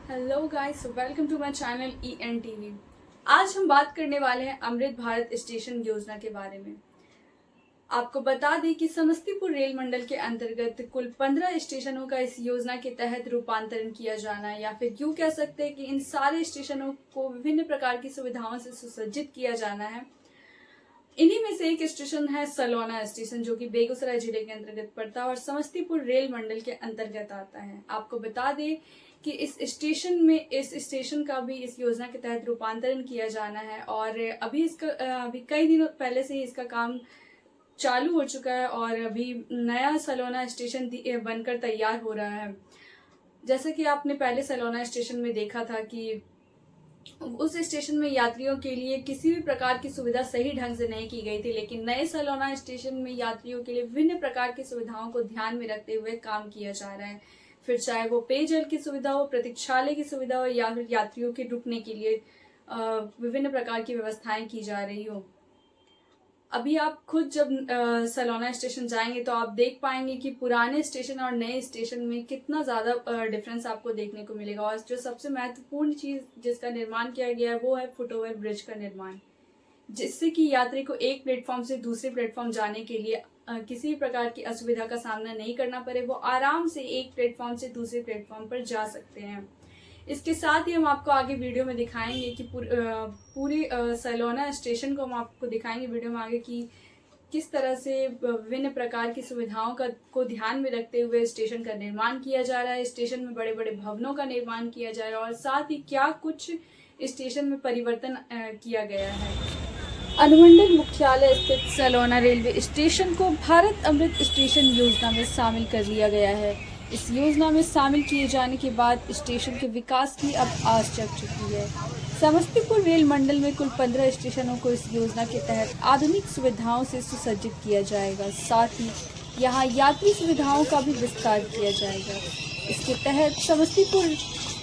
Hello guys, welcome to my channel EN TV। आज हम बात करने वाले हैं अमृत भारत स्टेशन योजना के बारे में। आपको बता दें कि समस्तीपुर रेल मंडल के अंतर्गत कुल 15 स्टेशनों का इस योजना के तहत रूपांतरण किया जाना है, या फिर यूँ कह सकते हैं कि इन सारे स्टेशनों को विभिन्न प्रकार की सुविधाओं से सुसज्जित किया जाना है। इन्हीं में से एक स्टेशन है सलौना स्टेशन, जो कि बेगूसराय जिले के अंतर्गत पड़ता है और समस्तीपुर रेल मंडल के अंतर्गत आता है। आपको बता दें कि इस स्टेशन का भी इस योजना के तहत रूपांतरण किया जाना है और अभी कई दिनों पहले से ही इसका काम चालू हो चुका है और अभी नया सलौना स्टेशन बनकर तैयार हो रहा है। जैसे कि आपने पहले सलौना स्टेशन में देखा था कि उस स्टेशन में यात्रियों के लिए किसी भी प्रकार की सुविधा सही ढंग से नहीं की गई थी, लेकिन नए सलौना स्टेशन में यात्रियों के लिए विभिन्न प्रकार की सुविधाओं को ध्यान में रखते हुए काम किया जा रहा है। फिर चाहे वो पेयजल की सुविधा हो, प्रतीक्षालय की सुविधा हो, या फिर यात्रियों के रुकने के लिए विभिन्न प्रकार की व्यवस्थाएं की जा रही हो। अभी आप खुद जब सलौना स्टेशन जाएंगे तो आप देख पाएंगे कि पुराने स्टेशन और नए स्टेशन में कितना ज़्यादा डिफरेंस आपको देखने को मिलेगा। और जो सबसे महत्वपूर्ण चीज़ जिसका निर्माण किया गया है वो है फुटओवर ब्रिज का निर्माण, जिससे कि यात्री को एक प्लेटफॉर्म से दूसरे प्लेटफॉर्म जाने के लिए किसी भी प्रकार की असुविधा का सामना नहीं करना पड़े। वो आराम से एक प्लेटफॉर्म से दूसरे प्लेटफॉर्म पर जा सकते हैं। इसके साथ ही हम आपको आगे वीडियो में दिखाएंगे कि पूरी सलौना स्टेशन को हम आपको दिखाएंगे वीडियो में आगे कि किस तरह से विभिन्न प्रकार की सुविधाओं को ध्यान में रखते हुए स्टेशन का निर्माण किया जा रहा है। स्टेशन में बड़े बड़े भवनों का निर्माण किया जा रहा है और साथ ही क्या कुछ स्टेशन में परिवर्तन किया गया है। अनुमंडल मुख्यालय स्थित सलौना रेलवे स्टेशन को भारत अमृत स्टेशन योजना में शामिल कर लिया गया है। इस योजना में शामिल किए जाने के बाद स्टेशन के विकास की अब आस जग चुकी है। समस्तीपुर रेल मंडल में कुल 15 स्टेशनों को इस योजना के तहत आधुनिक सुविधाओं से सुसज्जित किया जाएगा। साथ ही यहाँ यात्री सुविधाओं का भी विस्तार किया जाएगा। इसके तहत समस्तीपुर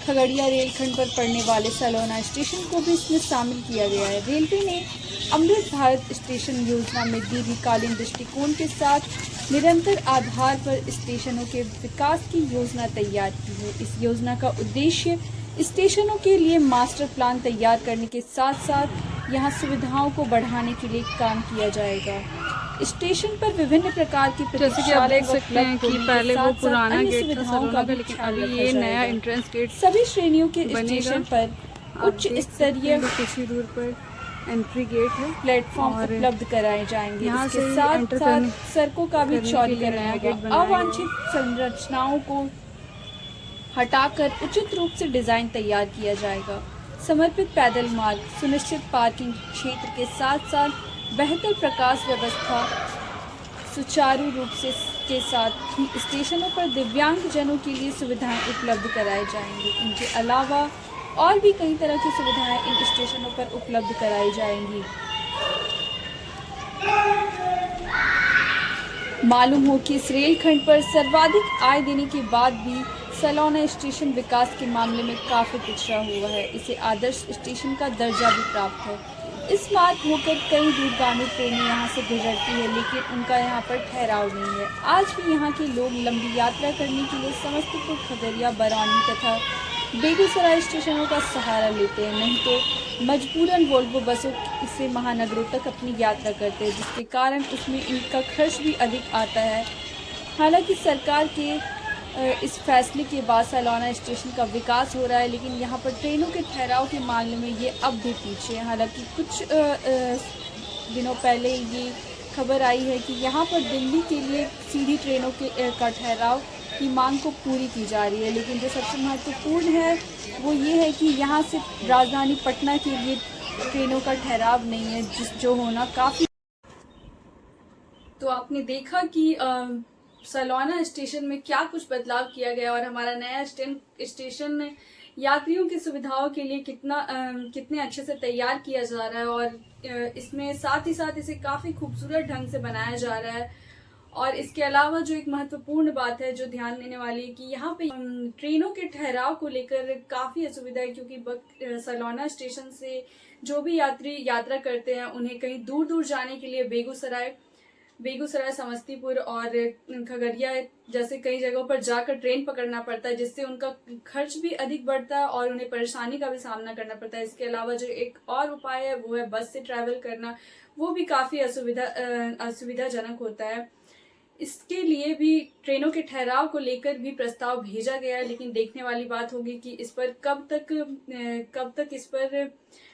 खगड़िया रेलखंड पर पड़ने वाले सलौना स्टेशन को भी इसमें शामिल किया गया है। रेलवे ने अमृत भारत स्टेशन योजना में दीर्घकालीन दृष्टिकोण के साथ निरंतर आधार पर स्टेशनों के विकास की योजना तैयार की है। इस योजना का उद्देश्य स्टेशनों के लिए मास्टर प्लान तैयार करने के साथ साथ यहाँ सुविधाओं को बढ़ाने के लिए काम किया जाएगा। स्टेशन पर विभिन्न प्रकार की जैसे कि आप देख सकते हैं कि पहले वो पुराना गेट था सलौना का, लेकिन अभी ये नया एंट्रेंस गेट सभी श्रेणियों के स्टेशन पर उच्च स्तरीय कुछ दूर पर एंट्री गेट है, प्लेटफॉर्म उपलब्ध कराए जाएंगे। यहाँ इसके से साथ साथ सड़कों का भी चौड़ीकरण गेट होगा। बनाया अवांछित संरचनाओं को हटाकर उचित रूप से डिजाइन तैयार किया जाएगा। समर्पित पैदल मार्ग, सुनिश्चित पार्किंग क्षेत्र के साथ साथ बेहतर प्रकाश व्यवस्था सुचारू रूप से के साथ ही स्टेशनों पर दिव्यांग जनों के लिए सुविधाएं उपलब्ध कराई जाएंगी। इनके अलावा और भी कई तरह की सुविधाएं इन स्टेशनों पर उपलब्ध कराई जाएंगी। मालूम हो कि इस रेलखंड पर सर्वाधिक आय देने के बाद भी सलौना स्टेशन विकास के मामले में काफी पिछड़ा हुआ है। इसे आदर्श स्टेशन का दर्जा भी प्राप्त है। इस मार्ग होकर कई दूरगामी ट्रेनें यहाँ से गुजरती है, लेकिन उनका यहाँ पर ठहराव नहीं है। आज भी यहाँ के लोग लंबी यात्रा करने के लिए समस्तीपुर, खगड़िया, बरौनी तथा बेगूसराय स्टेशनों का सहारा लेते हैं, नहीं तो मजबूरन वोल्वो बसों से महानगरों तक अपनी यात्रा करते हैं, जिसके कारण उसमें इनका खर्च भी अधिक आता है। हालांकि सरकार के इस फैसले के बाद सलौना स्टेशन का विकास हो रहा है, लेकिन यहाँ पर ट्रेनों के ठहराव के मामले में ये अब भी पीछे है। हालांकि कुछ दिनों पहले ये खबर आई है कि यहाँ पर दिल्ली के लिए सीधी ट्रेनों का ठहराव की मांग को पूरी की जा रही है, लेकिन जो सबसे महत्वपूर्ण है वो ये है कि यहाँ से राजधानी पटना के लिए ट्रेनों का ठहराव नहीं है, जो होना काफ़ी। तो आपने देखा कि सलौना स्टेशन में क्या कुछ बदलाव किया गया और हमारा नया स्टेशन यात्रियों की सुविधाओं के लिए कितने अच्छे से तैयार किया जा रहा है और इसमें साथ ही साथ इसे काफ़ी खूबसूरत ढंग से बनाया जा रहा है। और इसके अलावा जो एक महत्वपूर्ण बात है जो ध्यान देने वाली है कि यहाँ पे ट्रेनों के ठहराव को लेकर काफ़ी असुविधा है, क्योंकि सलौना स्टेशन से जो भी यात्री यात्रा करते हैं उन्हें कहीं दूर दूर जाने के लिए बेगूसराय, समस्तीपुर और खगड़िया जैसे कई जगहों पर जाकर ट्रेन पकड़ना पड़ता है, जिससे उनका खर्च भी अधिक बढ़ता है और उन्हें परेशानी का भी सामना करना पड़ता है। इसके अलावा जो एक और उपाय है वो है बस से ट्रैवल करना, वो भी काफ़ी असुविधाजनक होता है। इसके लिए भी ट्रेनों के ठहराव को लेकर भी प्रस्ताव भेजा गया है, लेकिन देखने वाली बात होगी कि इस पर कब तक इस पर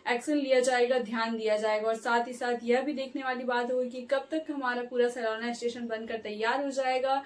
एक्शन लिया जाएगा, ध्यान दिया जाएगा। और साथ ही साथ यह भी देखने वाली बात होगी कि कब तक हमारा पूरा सरावना स्टेशन बनकर तैयार हो जाएगा